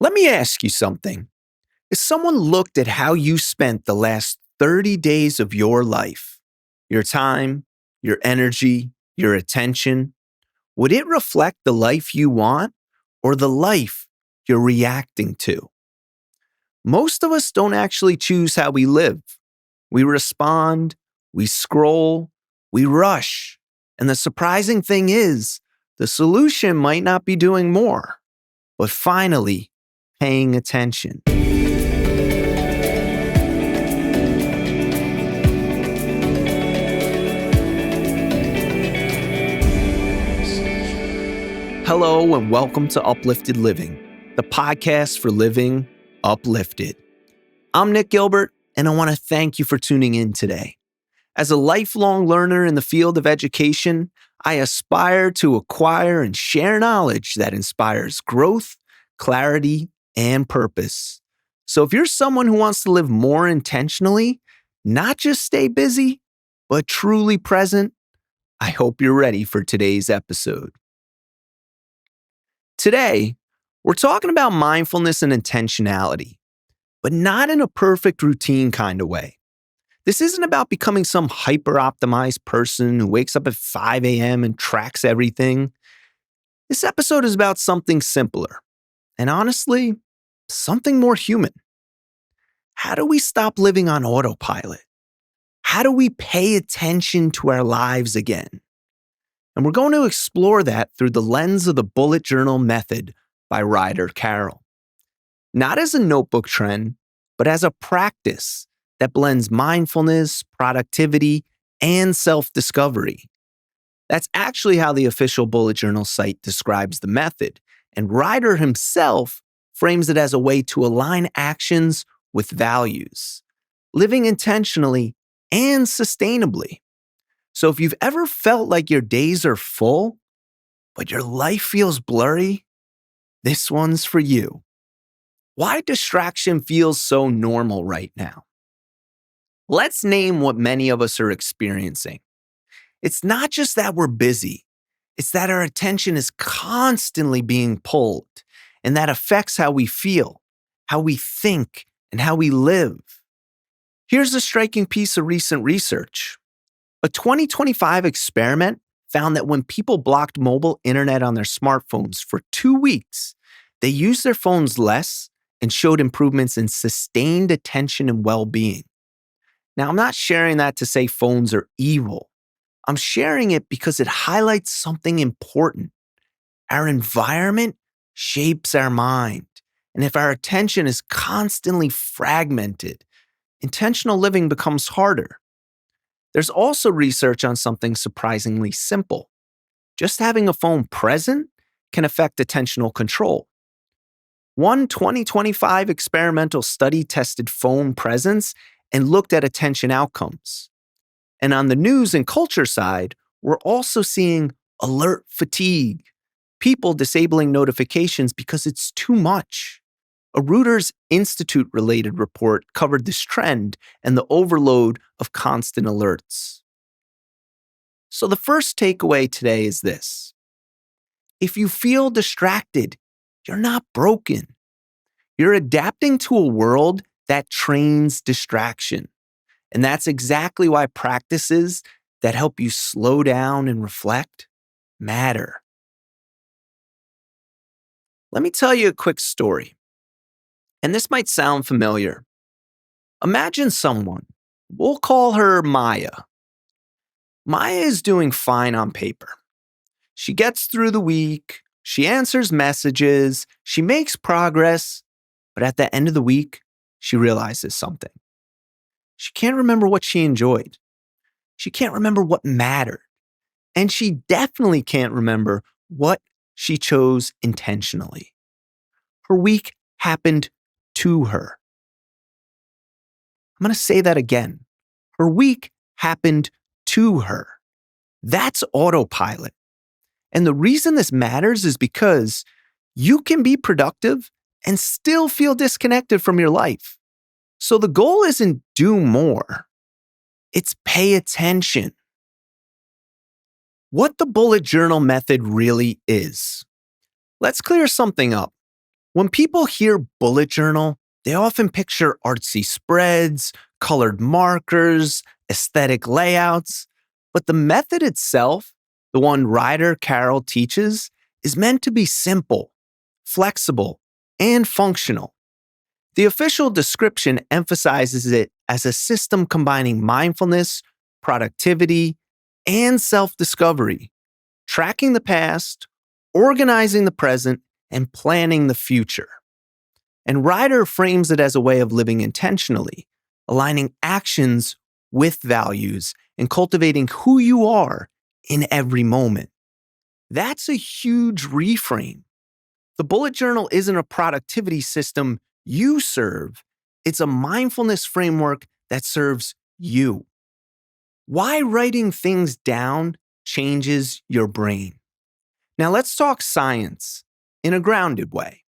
Let me ask you something. If someone looked at how you spent the last 30 days of your life, your time, your energy, your attention, would it reflect the life you want or the life you're reacting to? Most of us don't actually choose how we live. We respond, we scroll, we rush. And the surprising thing is, the solution might not be doing more, but finally paying attention. Hello and welcome to Uplifted Living, the podcast for living uplifted. I'm Nick Gilbert, and I want to thank you for tuning in today. As a lifelong learner in the field of education, I aspire to acquire and share knowledge that inspires growth, clarity, and purpose. So if you're someone who wants to live more intentionally, not just stay busy, but truly present, I hope you're ready for today's episode. Today, we're talking about mindfulness and intentionality, but not in a perfect routine kind of way. This isn't about becoming some hyper-optimized person who wakes up at 5 a.m. and tracks everything. This episode is about something simpler, and honestly, something more human. How do we stop living on autopilot? How do we pay attention to our lives again? And we're going to explore that through the lens of the bullet journal method by Ryder Carroll. Not as a notebook trend, but as a practice that blends mindfulness, productivity, and self-discovery. That's actually how the official bullet journal site describes the method, and Ryder himself frames it as a way to align actions with values, living intentionally and sustainably. So if you've ever felt like your days are full, but your life feels blurry, this one's for you. Why distraction feels so normal right now? Let's name what many of us are experiencing. It's not just that we're busy. It's that our attention is constantly being pulled, and that affects how we feel, how we think, and how we live. Here's a striking piece of recent research. A 2025 experiment found that when people blocked mobile internet on their smartphones for 2 weeks, they used their phones less and showed improvements in sustained attention and well-being. Now, I'm not sharing that to say phones are evil. I'm sharing it because it highlights something important. Our environment shapes our mind. And if our attention is constantly fragmented, intentional living becomes harder. There's also research on something surprisingly simple. Just having a phone present can affect attentional control. One 2025 experimental study tested phone presence and looked at attention outcomes. And on the news and culture side, we're also seeing alert fatigue, people disabling notifications because it's too much. A Reuters Institute-related report covered this trend and the overload of constant alerts. So the first takeaway today is this. If you feel distracted, you're not broken. You're adapting to a world that trains distraction. And that's exactly why practices that help you slow down and reflect matter. Let me tell you a quick story. And this might sound familiar. Imagine someone, we'll call her Maya. Maya is doing fine on paper. She gets through the week, she answers messages, she makes progress, but at the end of the week, she realizes something. She can't remember what she enjoyed. She can't remember what mattered. And she definitely can't remember what she chose intentionally. Her week happened to her. I'm going to say that again. Her week happened to her. That's autopilot. And the reason this matters is because you can be productive and still feel disconnected from your life. So the goal isn't do more. It's pay attention. What the bullet journal method really is. Let's clear something up. When people hear bullet journal, they often picture artsy spreads, colored markers, aesthetic layouts. But the method itself, the one Ryder Carroll teaches, is meant to be simple, flexible, and functional. The official description emphasizes it as a system combining mindfulness, productivity, and self discovery, tracking the past, organizing the present, and planning the future. And Ryder frames it as a way of living intentionally, aligning actions with values and cultivating who you are in every moment. That's a huge reframe. The bullet journal isn't a productivity system you serve, it's a mindfulness framework that serves you. Why writing things down changes your brain. Now let's talk science in a grounded way.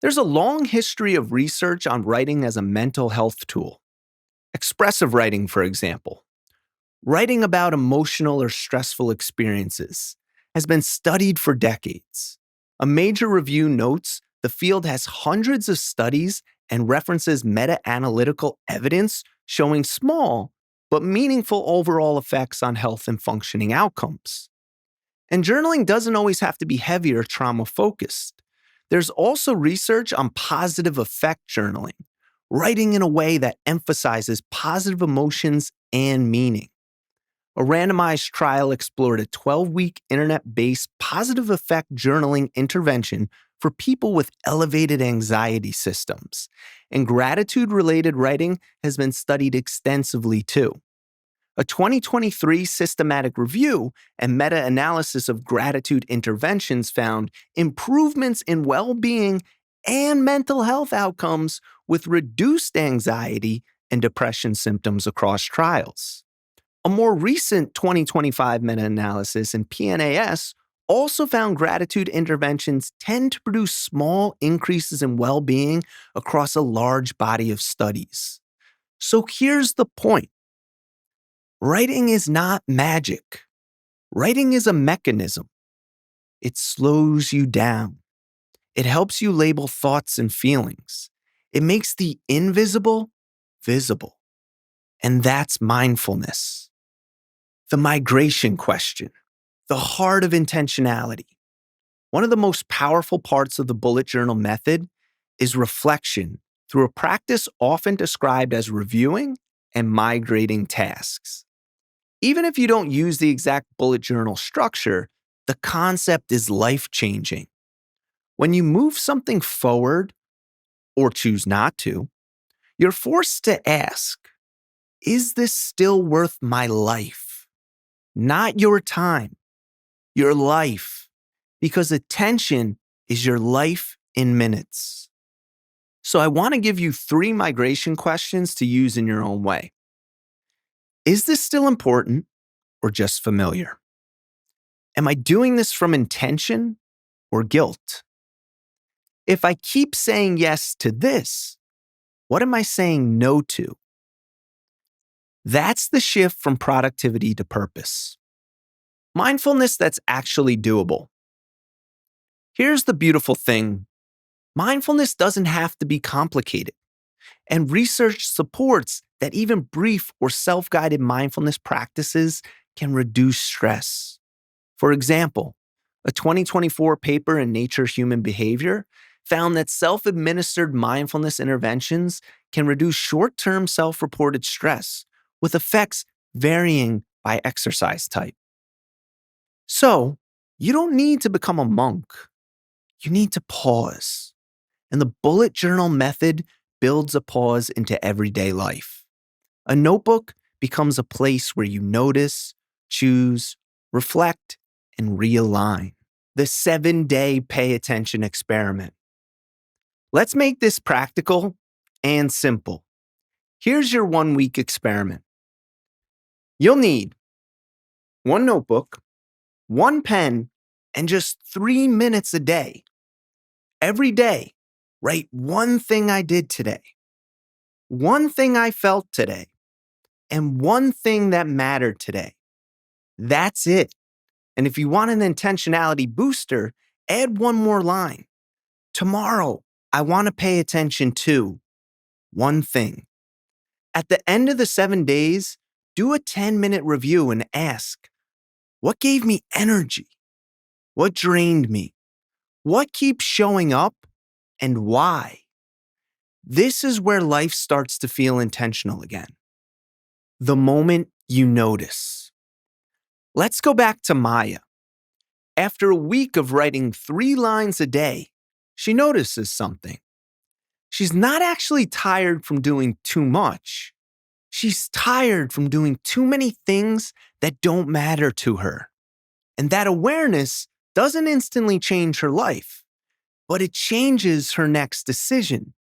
There's a long history of research on writing as a mental health tool. Expressive writing, for example, writing about emotional or stressful experiences, has been studied for decades. A major review notes the field has hundreds of studies and references meta-analytical evidence showing small but meaningful overall effects on health and functioning outcomes. And journaling doesn't always have to be heavy or trauma-focused. There's also research on positive effect journaling, writing in a way that emphasizes positive emotions and meaning. A randomized trial explored a 12-week internet-based positive effect journaling intervention for people with elevated anxiety systems. And gratitude-related writing has been studied extensively too. A 2023 systematic review and meta-analysis of gratitude interventions found improvements in well-being and mental health outcomes with reduced anxiety and depression symptoms across trials. A more recent 2025 meta-analysis in PNAS also found gratitude interventions tend to produce small increases in well-being across a large body of studies. So here's the point. Writing is not magic. Writing is a mechanism. It slows you down. It helps you label thoughts and feelings. It makes the invisible visible. And that's mindfulness. The migration question, the heart of intentionality. One of the most powerful parts of the bullet journal method is reflection through a practice often described as reviewing and migrating tasks. Even if you don't use the exact bullet journal structure, the concept is life-changing. When you move something forward, or choose not to, you're forced to ask, is this still worth my life? Not your time, your life, because attention is your life in minutes. So I want to give you 3 migration questions to use in your own way. Is this still important or just familiar? Am I doing this from intention or guilt? If I keep saying yes to this, what am I saying no to? That's the shift from productivity to purpose. Mindfulness that's actually doable. Here's the beautiful thing. Mindfulness doesn't have to be complicated. And research supports that even brief or self-guided mindfulness practices can reduce stress. For example, a 2024 paper in Nature Human Behavior found that self-administered mindfulness interventions can reduce short-term self-reported stress, with effects varying by exercise type. So, you don't need to become a monk. You need to pause. And the bullet journal method builds a pause into everyday life. A notebook becomes a place where you notice, choose, reflect, and realign. The 7-day pay attention experiment. Let's make this practical and simple. Here's your 1-week experiment. You'll need 1 notebook, 1 pen, and just 3 minutes a day. Every day, write 1 thing I did today, 1 thing I felt today, and 1 thing that mattered today. That's it. And if you want an intentionality booster, add 1 more line. Tomorrow, I want to pay attention to one thing. At the end of the 7 days, do a 10-minute review and ask, what gave me energy? What drained me? What keeps showing up? And why? This is where life starts to feel intentional again. The moment you notice. Let's go back to Maya. After a week of writing 3 lines a day, she notices something. She's not actually tired from doing too much. She's tired from doing too many things that don't matter to her. And that awareness doesn't instantly change her life, but it changes her next decision.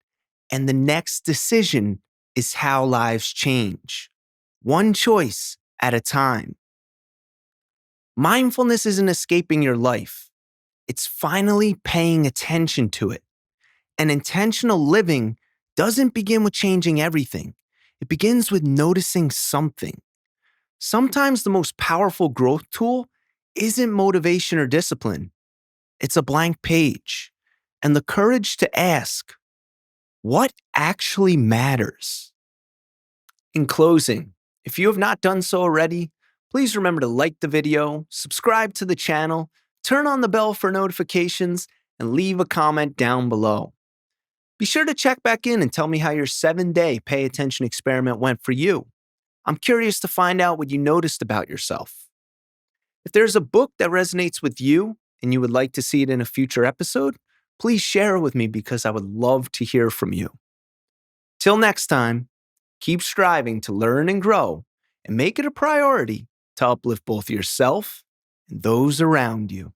And the next decision is how lives change, one choice at a time. Mindfulness isn't escaping your life. It's finally paying attention to it. And intentional living doesn't begin with changing everything. It begins with noticing something. Sometimes the most powerful growth tool isn't motivation or discipline. It's a blank page and the courage to ask, what actually matters? In closing, if you have not done so already, please remember to like the video, subscribe to the channel, turn on the bell for notifications, and leave a comment down below. Be sure to check back in and tell me how your 7-day pay attention experiment went for you. I'm curious to find out what you noticed about yourself. If there's a book that resonates with you and you would like to see it in a future episode, please share it with me because I would love to hear from you. Till next time, keep striving to learn and grow and make it a priority to uplift both yourself and those around you.